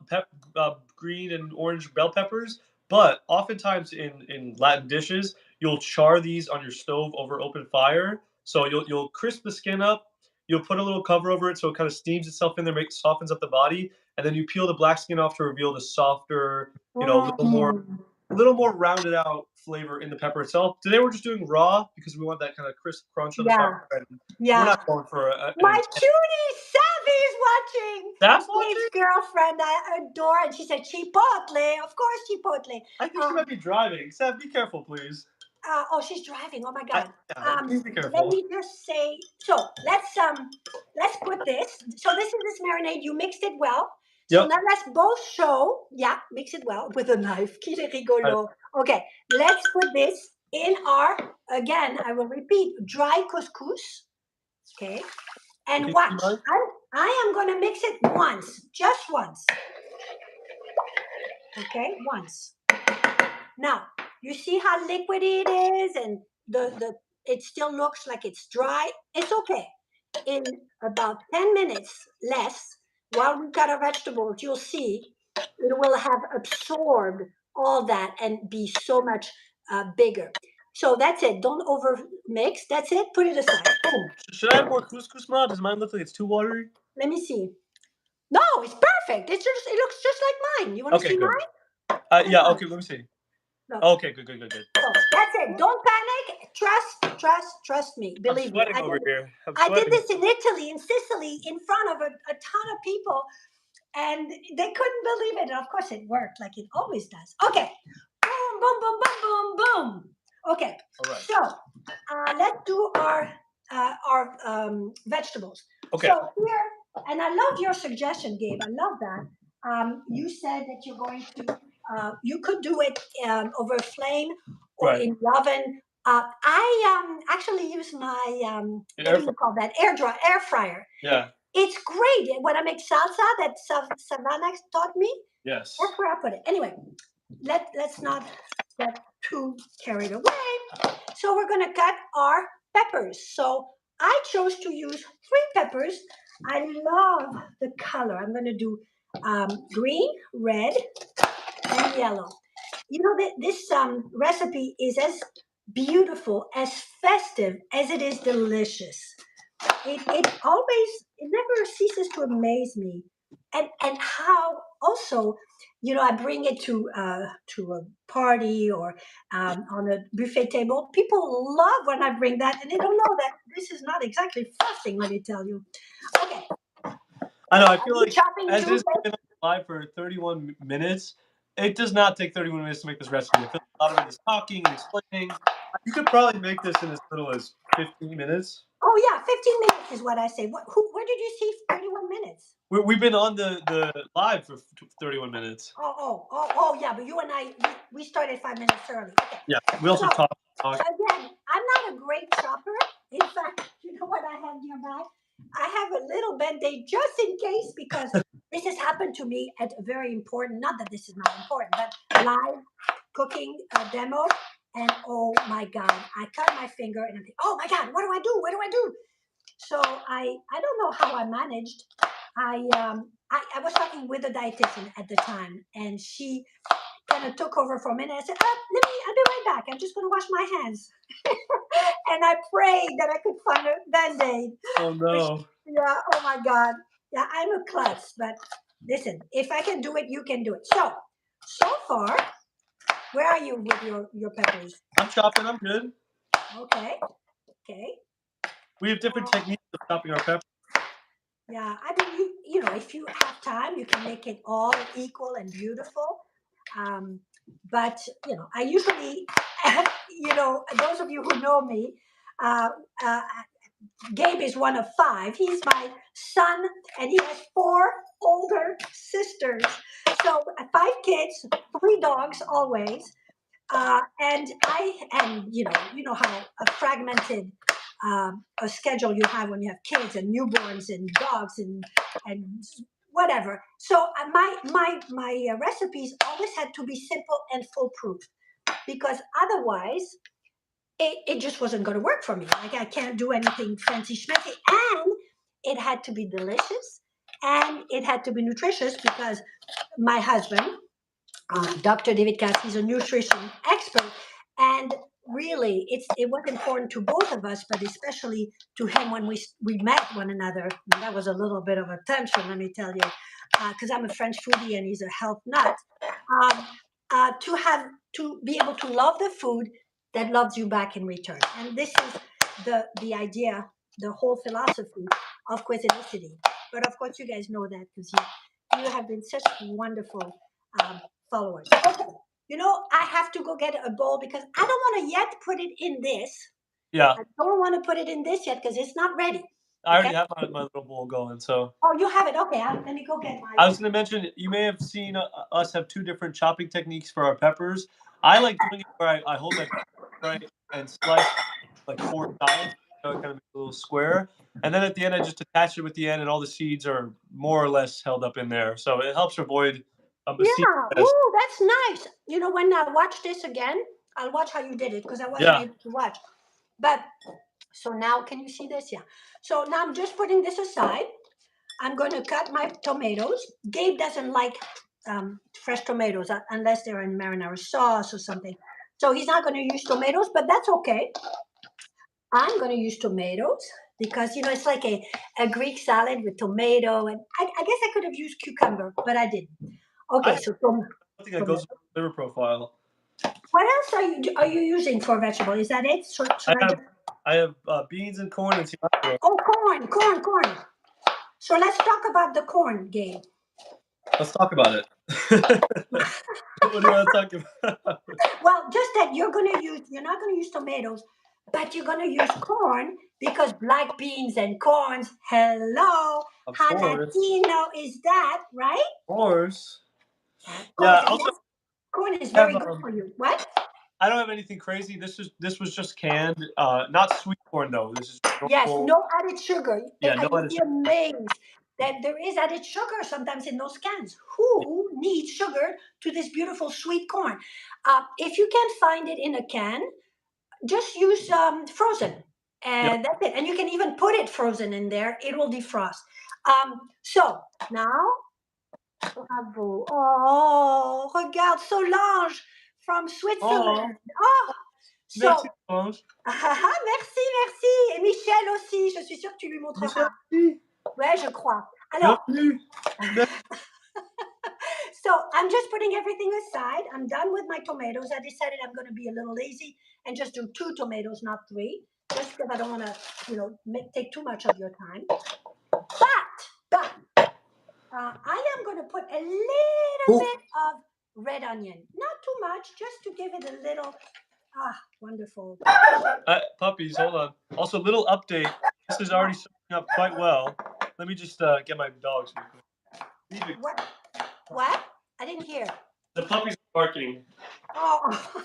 S2: green and orange bell peppers, but oftentimes in Latin dishes, you'll char these on your stove over open fire. So you'll crisp the skin up. You'll put a little cover over it so it kind of steams itself in there, softens up the body, and then you peel the black skin off to reveal the softer,
S1: Mm,
S2: little more rounded out flavor in the pepper itself. Today we're just doing raw because we want that kind of crisp crunch on the
S1: yeah,
S2: fire, and we're
S1: yeah.
S2: not going for an
S1: My
S2: intense.
S1: cutie Savvy is watching.
S2: That's
S1: Dave's
S2: watching.
S1: girlfriend, I adore, and she said Chipotle. Of course, Chipotle.
S2: I think she
S1: Um,
S2: might be driving. Seth, be careful, please.
S1: oh, she's driving. Oh my
S2: I,
S1: God.
S2: yeah, please be
S1: Let
S2: careful.
S1: me just say. So let's put this. So this is this marinade. You mixed it well. So
S2: Yep.
S1: now let's both show. Yeah, mix it well with a knife. Qu'il est
S2: I,
S1: rigolo. Okay, let's put this in our. Again, I will repeat. Dry couscous. Okay, and
S2: okay, you
S1: watch.
S2: mind?
S1: I am going to mix it once, just once. Okay, once. Now, you see how liquidy it is and the it still looks like it's dry. It's okay. In about 10 minutes less, while we cut our vegetables, you'll see it will have absorbed all that and be so much bigger. So that's it. Don't over mix. That's it. Put it aside. Boom.
S2: Should I add more couscous, Ma? Does mine look like it's too watery?
S1: Let me see. No, it's perfect. It looks just like mine. You want to
S2: Okay,
S1: see
S2: good.
S1: mine?
S2: Yeah.
S1: Come on.
S2: Okay. Let me see.
S1: Look.
S2: Okay. Good.
S1: So that's it. Don't panic. Trust me.
S2: I'm
S1: Believe me.
S2: sweating over here. I'm
S1: I did
S2: sweating.
S1: this in Italy, in Sicily, in front of a ton of people, and they couldn't believe it. And of course, it worked like it always does. Okay. Boom, boom, boom, boom, boom, boom. Okay.
S2: All right.
S1: So let's do our vegetables.
S2: Okay.
S1: So here, and I love your suggestion, Gabe. I love that. You said that you're going to, you could do it over a flame or
S2: Right.
S1: in the oven. I actually use my, what do you call that? Air fryer.
S2: Yeah.
S1: It's great. When I make salsa that Savannah taught me,
S2: Yes.
S1: that's where I put it. Anyway, let's not get too carried away. So we're gonna cut our peppers. So I chose to use 3 peppers. I love the color. I'm gonna do green, red, and yellow. You know that this recipe is as beautiful, as festive as it is delicious. It never ceases to amaze me, and how also, I bring it to a party or on a buffet table. People love when I bring that, and they don't know that this is not exactly fasting. Let me tell you. Okay,
S2: I know. I
S1: are
S2: feel
S1: you
S2: like
S1: chopping
S2: as it
S1: too?
S2: is we've been live for 31 minutes, it does not take 31 minutes to make this recipe. I feel like a lot of it is talking and explaining. You could probably make this in as little as 15 minutes.
S1: Oh yeah, 15 minutes is what I say. Where did you see 31 minutes?
S2: We've been on the live for 31 minutes.
S1: Oh, yeah, but you and I, we started 5 minutes early. Okay.
S2: Yeah. We also
S1: So,
S2: talk.
S1: again, I'm not a great chopper. In fact, you know what I have nearby? I have a little band-aid just in case, because this has happened to me at a very important, not that this is not important, but live cooking demo. And oh my God, I cut my finger and I'm thinking, oh my God, what do I do? What do I do? So I don't know how I managed. I was talking with a dietitian at the time, and she kind of took over for a minute. I said, I'll be right back. I'm just going to wash my hands. And I prayed that I could find a band-aid.
S2: Oh no.
S1: Yeah, oh my God. Yeah, I'm a klutz, but listen, if I can do it, you can do it. So far, where are you with your peppers?
S2: I'm chopping. I'm good.
S1: Okay, okay.
S2: We have different techniques of chopping our peppers.
S1: Yeah, I mean, if you have time, you can make it all equal and beautiful. Um, but I usually, those of you who know me, uh, uh, Gabe is one of 5. He's my son, and he has 4 older sisters. So 5 kids, 3 dogs, always. And you know how a fragmented a schedule you have when you have kids and newborns and dogs and whatever. So my recipes always had to be simple and foolproof, because otherwise it just wasn't going to work for me. Like, I can't do anything fancy schmancy, and it had to be delicious, and it had to be nutritious, because my husband, Dr. David Katz, he's a nutrition expert, and really, it was important to both of us, but especially to him when we met one another. And that was a little bit of a tension, let me tell you, because I'm a French foodie and he's a health nut. Um, to be able to love the food that loves you back in return, and this is the idea, the whole philosophy of Cuisinicity. But of course, you guys know that because you have been such wonderful um, followers. Okay, I have to go get a bowl because I don't want to yet put it in this.
S2: Yeah.
S1: I don't want to put it in this yet because it's not ready.
S2: I
S1: Okay.
S2: already have my little bowl going. So
S1: Oh, you have it. Okay, let me go get my.
S2: I was going to mention, you may have seen us have 2 different chopping techniques for our peppers. I like doing it where I hold my right and slice like 4 sides, so it kind of makes a little square. And then at the end, I just attach it with the end, and all the seeds are more or less held up in there. So it helps avoid a seed
S1: Yeah.
S2: pest.
S1: Ooh, that's nice. When I watch this again, I'll watch how you did it because I wasn't
S2: Yeah.
S1: able to watch. But so now, can you see this? Yeah. So now I'm just putting this aside. I'm going to cut my tomatoes. Gabe doesn't like fresh tomatoes unless they're in marinara sauce or something. So he's not going to use tomatoes, but that's okay. I'm going to use tomatoes because it's like a Greek salad with tomato, and I guess I could have used cucumber, but I didn't.
S2: I
S1: Okay,
S2: have
S1: so
S2: something that goes
S1: tomato.
S2: with the flavor profile.
S1: What else are you using for vegetable? Is that it? Should
S2: I
S1: I
S2: have
S1: just?
S2: I have beans and corn and cilantro.
S1: Oh, corn. So let's talk about the corn, Gabe.
S2: Let's talk about it. What do you want to talk about?
S1: Well, just that you're not gonna use tomatoes, but you're gonna use corn because black beans and corns. Hello,
S2: Of
S1: how
S2: course.
S1: Latino is that, right?
S2: Of course.
S1: Of
S2: Yeah.
S1: course, and
S2: Also,
S1: that's corn is
S2: I have
S1: very good for you. What?
S2: I don't have anything crazy. This was just canned. Not sweet corn though. This is
S1: Yes,
S2: normal.
S1: no added sugar.
S2: Yeah, no
S1: You'd
S2: added
S1: be
S2: sugar.
S1: amazed that there is added sugar sometimes in those cans. Who needs sugar to this beautiful sweet corn? If you can't find it in a can, just use frozen,
S2: Yep.
S1: and that's it. And you can even put it frozen in there; it will defrost. So now, bravo! Oh, regarde Solange from
S2: Oh,
S1: Switzerland. Oh,
S2: merci,
S1: so
S2: Orange.
S1: merci. Et Michel aussi. Je suis sûre que tu lui
S2: Michel,
S1: montreras.
S2: merci.
S1: Ouais, je crois. Alors,
S2: Bienvenue.
S1: so I'm just putting everything aside. I'm done with my tomatoes. I decided I'm going to be a little lazy and just do 2 tomatoes, not 3, just because I don't want to, take too much of your time. But I am going to put a little bit of red onion, not too much, just to give it a little. Wonderful.
S2: Puppies, hold on. Also, little update. This is already serving up quite well. Let me just get my dogs real quick.
S1: What? I didn't hear.
S2: The puppies are barking.
S1: Oh.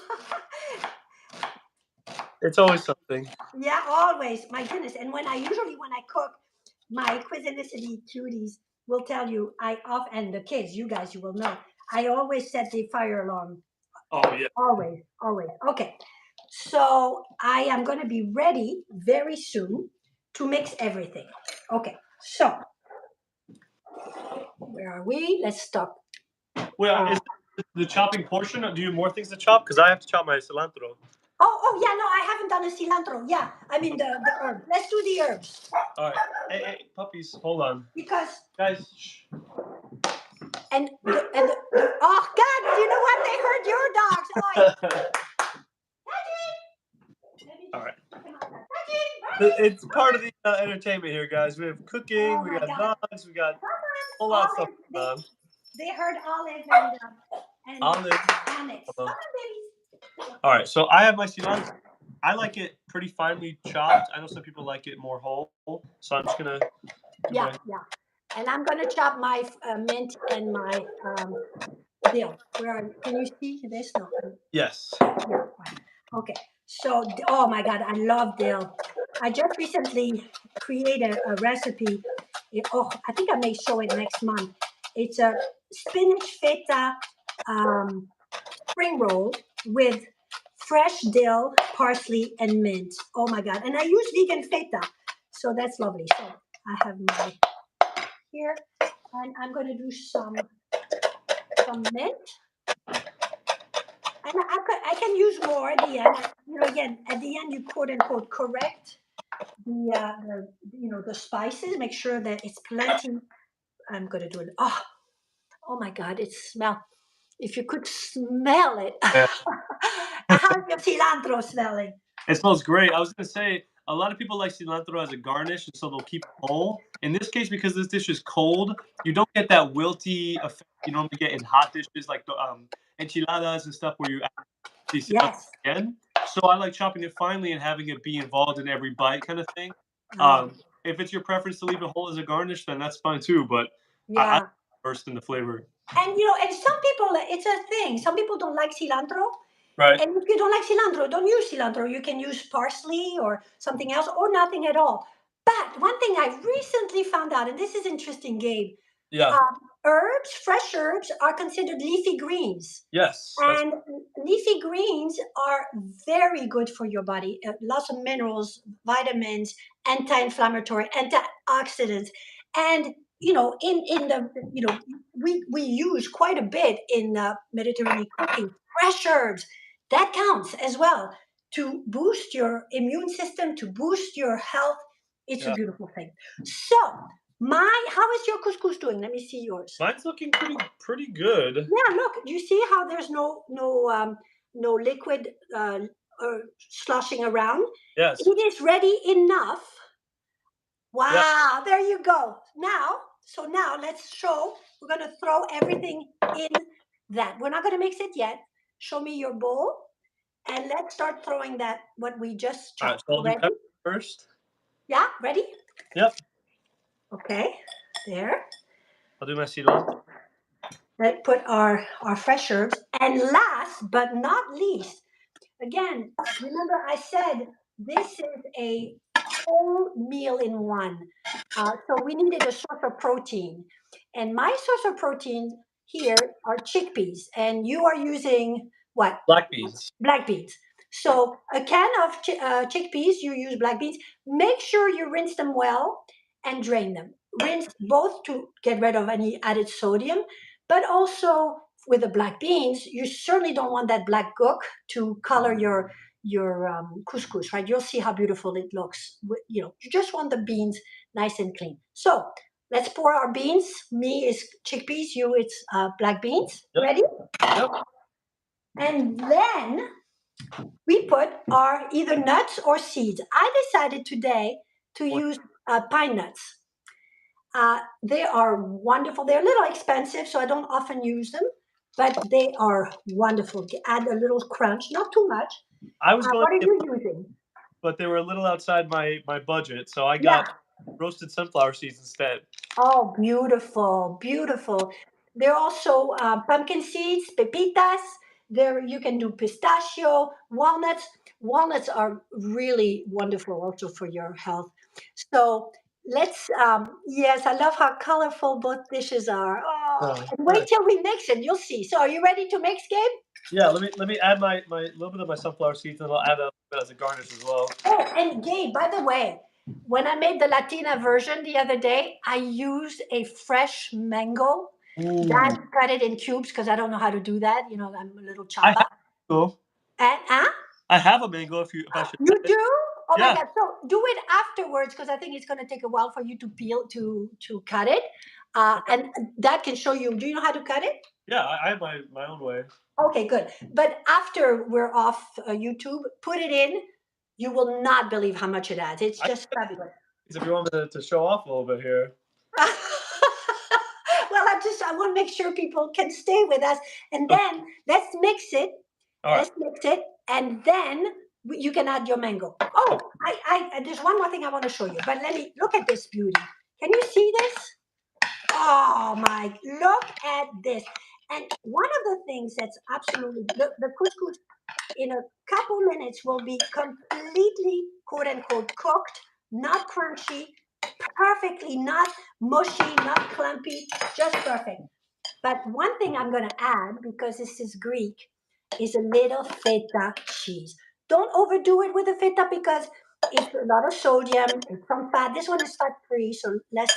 S2: It's always something.
S1: Yeah, always. My goodness. And when I cook, my Cuisinicity cuties will tell you and the kids, you guys, you will know, I always set the fire alarm.
S2: Oh yeah.
S1: Always. Okay. So I am going to be ready very soon to mix everything. Okay. So where are we? Let's stop.
S2: Well, is the chopping portion? Do you have more things to chop? Because I have to chop my cilantro.
S1: Oh yeah, no, I haven't done a cilantro. Yeah, I mean the herb. Let's do the herbs.
S2: All right. Hey, puppies, hold on.
S1: Because
S2: Guys, shh.
S1: Oh God, you know what? They heard your dogs.
S2: All right. It's part of the entertainment here, guys. We have cooking,
S1: Oh
S2: we
S1: my
S2: got
S1: God.
S2: dogs, we got a whole lot of stuff going on.
S1: They heard Olive and
S2: Olive.
S1: Onyx. Come on, babies.
S2: All right, so I have my cilantro. I like it pretty finely chopped. I know some people like it more whole, so I'm just gonna.
S1: Yeah. And I'm gonna chop my mint and my dill. Can you see this? No.
S2: Yes.
S1: Yeah. Okay. So, oh my God, I love dill. I just recently created a recipe. I think I may show it next month. It's a spinach feta spring roll with fresh dill, parsley, and mint. Oh my God. And I use vegan feta. So that's lovely. So I have my here, and I'm going to do some mint. And I can use more at the end. Again, at the end, you quote unquote correct the spices. Make sure that it's plenty. I'm going to do it. Oh my God, it smells. If you could smell it.
S2: Yeah.
S1: How's your cilantro smelling?
S2: It smells great. I was gonna say a lot of people like cilantro as a garnish, and so they'll keep it whole. In this case, because this dish is cold, you don't get that wilty effect you normally get in hot dishes like the enchiladas and stuff where you add the cilantro
S1: Yes.
S2: again. So I like chopping it finely and having it be involved in every bite, kind of thing. If it's your preference to leave it whole as a garnish, then that's fine too. But I burst in the flavor.
S1: And and some people, it's a thing. Some people don't like cilantro.
S2: Right.
S1: And if you don't like cilantro, don't use cilantro. You can use parsley or something else or nothing at all. But one thing I recently found out, and this is interesting, Gabe.
S2: Yeah.
S1: Fresh herbs are considered leafy greens.
S2: Yes.
S1: And leafy greens are very good for your body. Lots of minerals, vitamins, anti-inflammatory, antioxidants. And you know, in the, you know, we use quite a bit in Mediterranean cooking. Fresh herbs, that counts as well to boost your immune system, to boost your health. It's a
S2: Yeah.
S1: beautiful thing. So, how is your couscous doing? Let me see yours.
S2: Mine's looking pretty good.
S1: Yeah, look, you see how there's no liquid sloshing around.
S2: Yes.
S1: It is ready enough.
S2: Yeah.
S1: Wow, there you go. Now let's show. We're gonna throw everything in that. We're not gonna mix it yet. Show me your bowl, and let's start throwing that what we just
S2: All right.
S1: chopped.
S2: So I'll do
S1: Ready?
S2: pepper first.
S1: Yeah, ready?
S2: Yep.
S1: Okay, there.
S2: I'll do my ceylon.
S1: Let's put our fresh herbs, and last but not least, again, remember I said this is a whole meal in one. So we needed a source of protein. And my source of protein here are chickpeas. And you are using what?
S2: Black beans.
S1: Black beans. So a can of chickpeas, you use black beans. Make sure you rinse them well and drain them. Rinse both to get rid of any added sodium, but also with the black beans, you certainly don't want that black gook to color your couscous, right? You'll see how beautiful it looks. You know, you just want the beans nice and clean. So let's pour our beans. Me is chickpeas. You it's black beans.
S2: Yep.
S1: Ready?
S2: Yep.
S1: And then we put our either nuts or seeds. I decided today to use pine nuts. They are wonderful. They're a little expensive, so I don't often use them, but they are wonderful. To add a little crunch, not too much.
S2: I was going
S1: What are
S2: to,
S1: you using?
S2: but they were a little outside my budget, so I
S1: Yeah.
S2: got roasted sunflower seeds instead.
S1: Oh, beautiful, beautiful. There are also pumpkin seeds, pepitas. There you can do pistachio, walnuts. Walnuts are really wonderful also for your health. So let's, yes, I love how colorful both dishes are. Oh,
S2: Oh,
S1: and wait
S2: nice.
S1: till we mix it. You'll see. So are you ready to mix, Gabe?
S2: Yeah. Let me add my little bit of my sunflower seeds, and I'll add a bit as a garnish as well.
S1: Oh, and Gabe, by the way, when I made the Latina version the other day, I used a fresh mango.
S2: Ooh.
S1: Dad cut it in cubes because I don't know how to do that. You know, I'm a little
S2: I
S1: chapa.
S2: have a mango.
S1: And
S2: I have a mango. If I should.
S1: you do? Oh my
S2: Yeah.
S1: God! So do it afterwards because I think it's going to take a while for you to peel to cut it. And that can show you. Do you know how to cut it?
S2: Yeah. I have my own way.
S1: Okay, good. But after we're off YouTube, put it in. You will not believe how much it adds. It's just fabulous.
S2: If you want me to show off a little bit here.
S1: Well, I want to make sure people can stay with us, and then let's mix it.
S2: All right.
S1: Let's mix it, and then you can add your mango. Oh, there's one more thing I want to show you, but let me look at this beauty. Can you see this? Oh my! Look at this. And one of the things that's absolutely the couscous in a couple minutes will be completely quote unquote cooked, not crunchy, perfectly, not mushy, not clumpy, just perfect. But one thing I'm going to add, because this is Greek, is a little feta cheese. Don't overdo it with the feta because it's a lot of sodium, it's some fat. This one is fat free, so less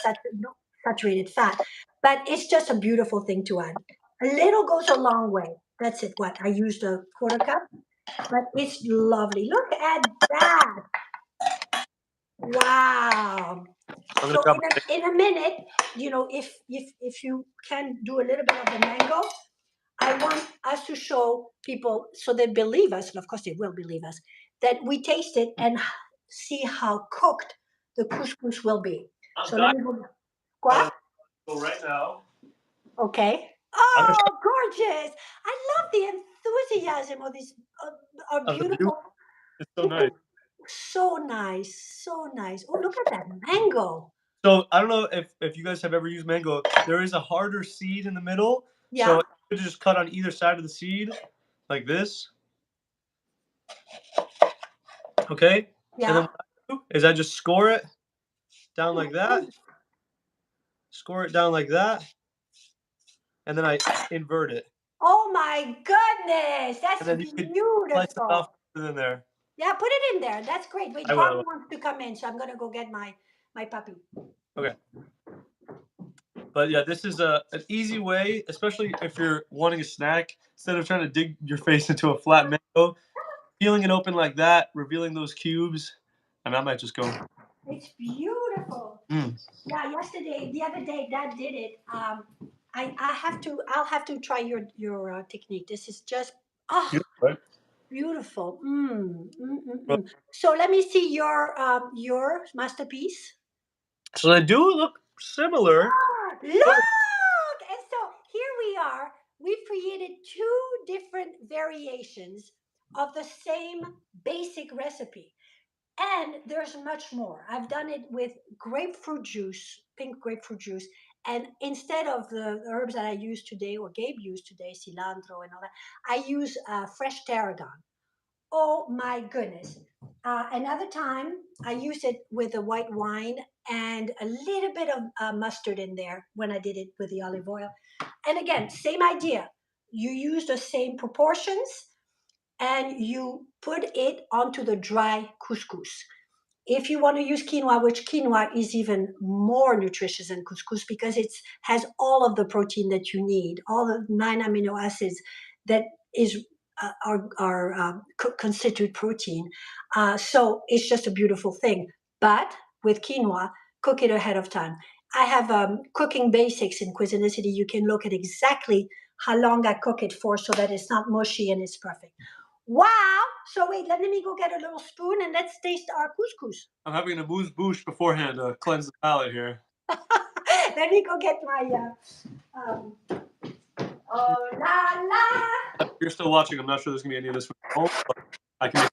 S1: saturated fat. But it's just a beautiful thing to add. A little goes a long way. That's it. What? I used a quarter cup, but it's lovely. Look at that. Wow.
S2: I'm gonna
S1: So
S2: grab.
S1: in a minute, you know, if you can do a little bit of the mango, I want us to show people so they believe us, and of course they will believe us, that we taste it and see how cooked the couscous will be.
S2: I'm
S1: So
S2: dying
S1: let me go.
S2: to
S1: What?
S2: go right now.
S1: Okay.
S2: I'm gonna
S1: Oh, gorgeous! I love the enthusiasm of these are
S2: show of the view.
S1: beautiful.
S2: It's so
S1: It is
S2: nice.
S1: so nice, so nice. Oh, look at that mango.
S2: So I don't know if you guys have ever used mango. There is a harder seed in the middle.
S1: Yeah,
S2: So you just cut on either side of the seed, like this. Okay. And then
S1: yeah.
S2: what I do is I just score it down like that. Score it down like that, and then I invert it.
S1: Oh my goodness,
S2: And
S1: that's
S2: then you could slice it off
S1: beautiful.
S2: in there.
S1: Yeah, put it in there. That's great. Wait,
S2: I will.
S1: Bobby wants to come in, so I'm gonna go get my puppy.
S2: Okay. But yeah, this is an easy way, especially if you're wanting a snack. Instead of trying to dig your face into a flat mango, peeling it open like that, revealing those cubes, and I might just go.
S1: It's beautiful.
S2: Mm.
S1: Yeah, the other day, Dad did it. I'll have to try your technique. This is just
S2: Beautiful,
S1: oh
S2: right?
S1: beautiful. Mm, mm, mm,
S2: Well,
S1: mm. So let me see your masterpiece.
S2: so they do look similar. Oh,
S1: Look! And so here we are. We've created two different variations of the same basic recipe. And there's much more. I've done it with grapefruit juice, pink grapefruit juice. And instead of the herbs that I use today, or Gabe used today, cilantro and all that, I use fresh tarragon. Oh my goodness. Another time, I used it with the white wine and a little bit of mustard in there when I did it with the olive oil. And again, same idea. You use the same proportions and you put it onto the dry couscous. If you want to use quinoa, which quinoa is even more nutritious than couscous because it has all of the protein that you need, all the 9 amino acids that is constitute protein. So it's just a beautiful thing. But with quinoa, cook it ahead of time. I have cooking basics in Cuisinicity. You can look at exactly how long I cook it for so that it's not mushy and it's perfect. Wow! So wait, let me go get a little spoon and let's taste our couscous.
S2: I'm having a booze boosh beforehand to cleanse the palate here.
S1: Let me go get my um, oh la la.
S2: If you're still watching, I'm not sure there's gonna be any of this from home, but I can make.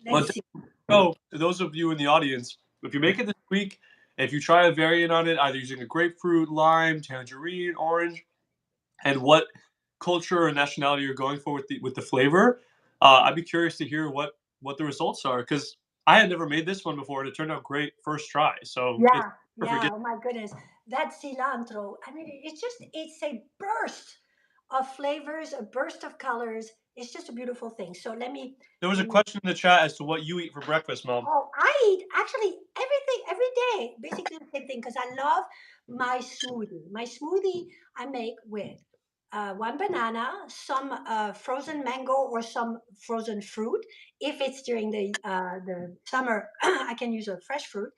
S1: Let's
S2: But
S1: see.
S2: so, to those of you in the audience, if you make it this week, if you try a variant on it, either using a grapefruit, lime, tangerine, orange, and what culture or nationality you're going for with the flavor, I'd be curious to hear what the results are because I had never made this one before and it turned out great first try. So it's
S1: Yeah,
S2: perfect.
S1: yeah. Oh my goodness, that cilantro. I mean, it's a burst of flavors, a burst of colors. It's just a beautiful thing. So
S2: There was a
S1: let me
S2: question in the chat as to what you eat for breakfast, Mom.
S1: Oh, I eat actually everything every day, basically the same thing because I love my smoothie. My smoothie I make with one banana, some frozen mango, or some frozen fruit. If it's during the summer, I can use a fresh fruit.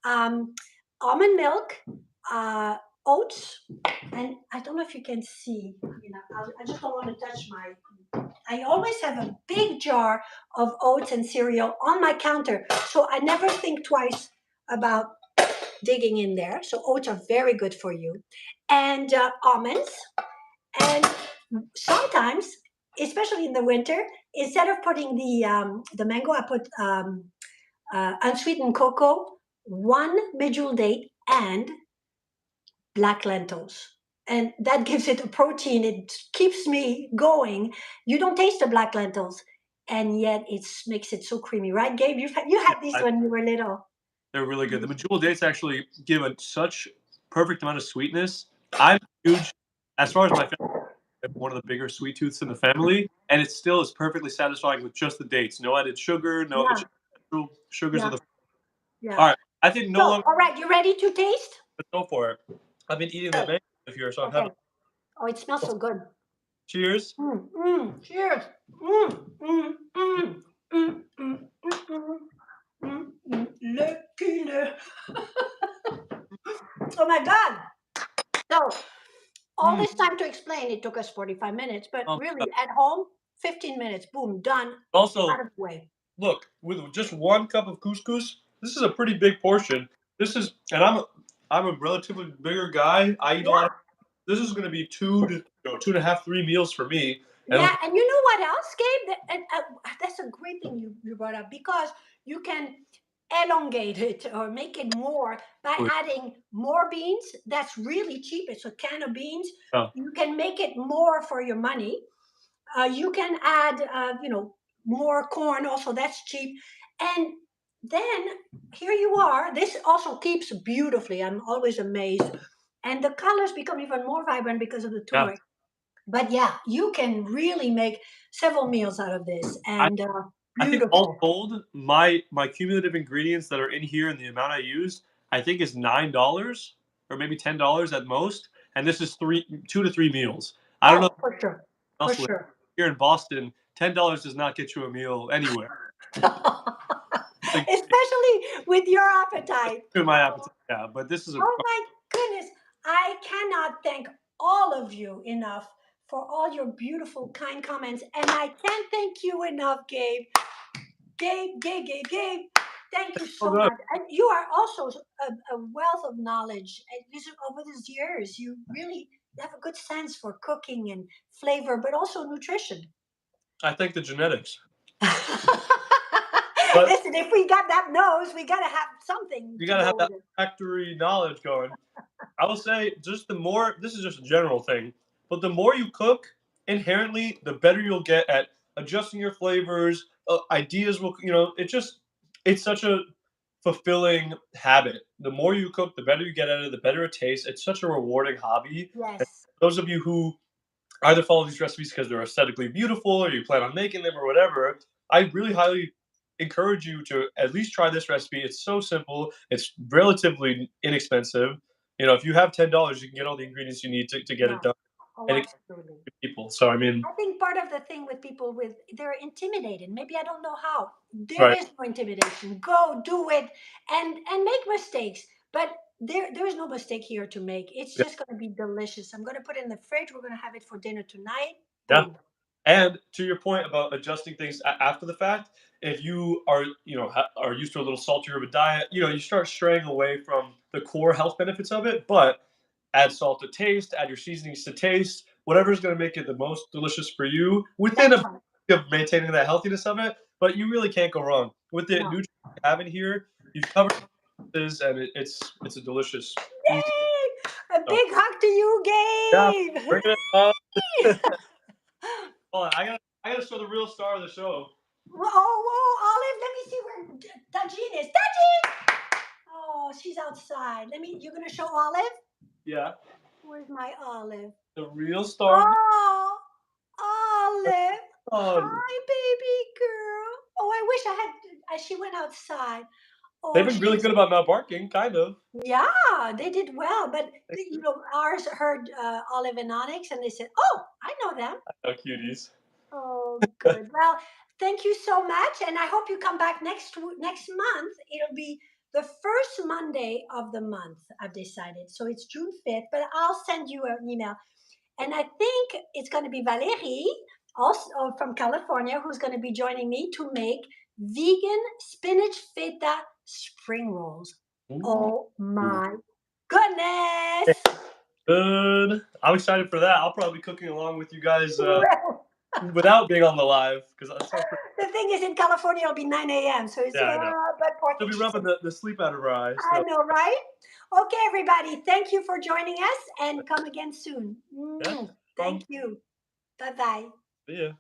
S1: Um, Almond milk, uh, oats, and I don't know if you can see. I just don't want to touch my. I always have a big jar of oats and cereal on my counter, so I never think twice about digging in there. So oats are very good for you, and almonds. And sometimes, especially in the winter, instead of putting the mango, I put unsweetened cocoa, one medjool date, and black lentils. And that gives it a protein. It keeps me going. You don't taste the black lentils, and yet it makes it so creamy, right, Gabe? You
S2: Yeah,
S1: had these when you were little.
S2: they're really good. The medjool dates actually give a such perfect amount of sweetness. I'm huge, as far as my family, I'm one of the bigger sweet tooths in the family, and it still is perfectly satisfying with just the dates. No added sugar, no. It's
S1: Yeah,
S2: just natural sugars of
S1: yeah,
S2: the.
S1: yeah.
S2: All right, I think
S1: So,
S2: no longer.
S1: all right, you ready to taste?
S2: Let's go for it. I've been eating the
S1: Good.
S2: mango here, so I'm having.
S1: Okay. Oh, it smells so good.
S2: Cheers.
S1: Cheers. Mm, mm, mm, mm, mm, mm, Le killer. Oh my God. So, all
S2: Mm.
S1: this time to explain, it took us 45 minutes, but
S2: Um,
S1: really at home, 15 minutes, boom, done, out
S2: also,
S1: of the way.
S2: look, with just 1 cup of couscous, this is a pretty big portion. This is, and I'm a relatively bigger guy. I eat a lot of.
S1: Yeah.
S2: This is going to be 2 and a half, 3 meals for me. And
S1: Yeah. And you know what else, Gabe? That's a great thing you brought up because you can elongate it or make it more by adding more beans. That's really cheap. It's a can of beans.
S2: oh,
S1: You can make it more for your money. You can add, more corn. Also, that's cheap. And then here you are. This also keeps beautifully. I'm always amazed. And the colors become even more vibrant because of the
S2: yeah,
S1: turmeric. But yeah, you can really make several meals out of this,
S2: I
S1: and
S2: I think all
S1: beautiful.
S2: told, my cumulative ingredients that are in here and the amount I use, I think is $9 or maybe $10 at most, and this is 2 to 3 meals. I don't know
S1: Oh, for sure. For
S2: elsewhere.
S1: sure.
S2: Here in Boston, $10 does not get you a meal anywhere. Like,
S1: Especially with your appetite.
S2: to my appetite, yeah. But this is a
S1: Oh my goodness. I cannot thank all of you enough for all your beautiful, kind comments. And I can't thank you enough, Gabe. Gabe. Thank you
S2: oh
S1: so
S2: good.
S1: much. And you are also a wealth of knowledge. And over these years, you really have a good sense for cooking and flavor, but also nutrition.
S2: I think the genetics. But
S1: Listen, if we got that nose, we got to have something
S2: you
S1: to
S2: got to
S1: go
S2: have that
S1: with it.
S2: factory knowledge going. I will say, just the more, this is just a general thing, but the more you cook, inherently, the better you'll get at adjusting your flavors. Ideas will, it's such a fulfilling habit. The more you cook, the better you get at it, the better it tastes. It's such a rewarding hobby. And
S1: Yes.
S2: those of you who either follow these recipes because they're aesthetically beautiful or you plan on making them or whatever, I really highly encourage you to at least try this recipe. It's so simple, it's relatively inexpensive. If you have $10, you can get all the ingredients you need to get it
S1: Yeah.
S2: done
S1: Oh,
S2: and it
S1: absolutely.
S2: can be people. So, I mean,
S1: I think part of the thing with people with they're intimidated. Maybe I don't know how. There
S2: right.
S1: is no intimidation. Go do it and make mistakes. But there is no mistake here to make. It's
S2: Yeah.
S1: just going to be delicious. I'm going to put it in the fridge. We're going to have it for dinner tonight.
S2: Yeah.
S1: Boom.
S2: And to your point about adjusting things after the fact, if you are, are used to a little saltier of a diet, you start straying away from the core health benefits of it. But add salt to taste, add your seasonings to taste, whatever is going to make it the most delicious for you within
S1: That's
S2: a
S1: right.
S2: of maintaining that healthiness of it. But you really can't go wrong with the
S1: No.
S2: nutrients you have in here. You've covered this, and it's a delicious, easy.
S1: Yay! A
S2: So,
S1: big hug to you,
S2: yeah,
S1: Gabe.
S2: bring it on. Hold on, I gotta show the real star of the show.
S1: Oh, Olive, let me see where Tajine is. Tajine! Oh, she's outside. You're going to show Olive?
S2: Yeah,
S1: Where's my Olive?
S2: the real star of the
S1: Oh, Olive.
S2: show.
S1: Hi, baby girl. Oh, I wish I had. She went outside.
S2: They've
S1: Oh,
S2: been really
S1: she's.
S2: good about not barking, kind of.
S1: Yeah, they did well. But, ours heard Olive and Onyx and they said, oh, I know them.
S2: Oh, cuties.
S1: Oh, good. Well, thank you so much, and I hope you come back next month. It'll be the first Monday of the month. I've decided, so it's June 5th. But I'll send you an email, and I think it's going to be Valerie, also from California, who's going to be joining me to make vegan spinach feta spring rolls.
S2: Ooh.
S1: Oh my goodness!
S2: Good. I'm excited for that. I'll probably be cooking along with you guys
S1: Well,
S2: without being on the live because that sounds pretty.
S1: the thing is, in California, it'll be 9 a.m. So it's
S2: Yeah, I know.
S1: but poor
S2: She'll
S1: thing,
S2: be
S1: she's
S2: rubbing
S1: in.
S2: the sleep out of her eyes.
S1: I
S2: So
S1: know, right? Okay, everybody, thank you for joining us, and come again soon.
S2: yeah,
S1: Thank you. Bye bye.
S2: see ya.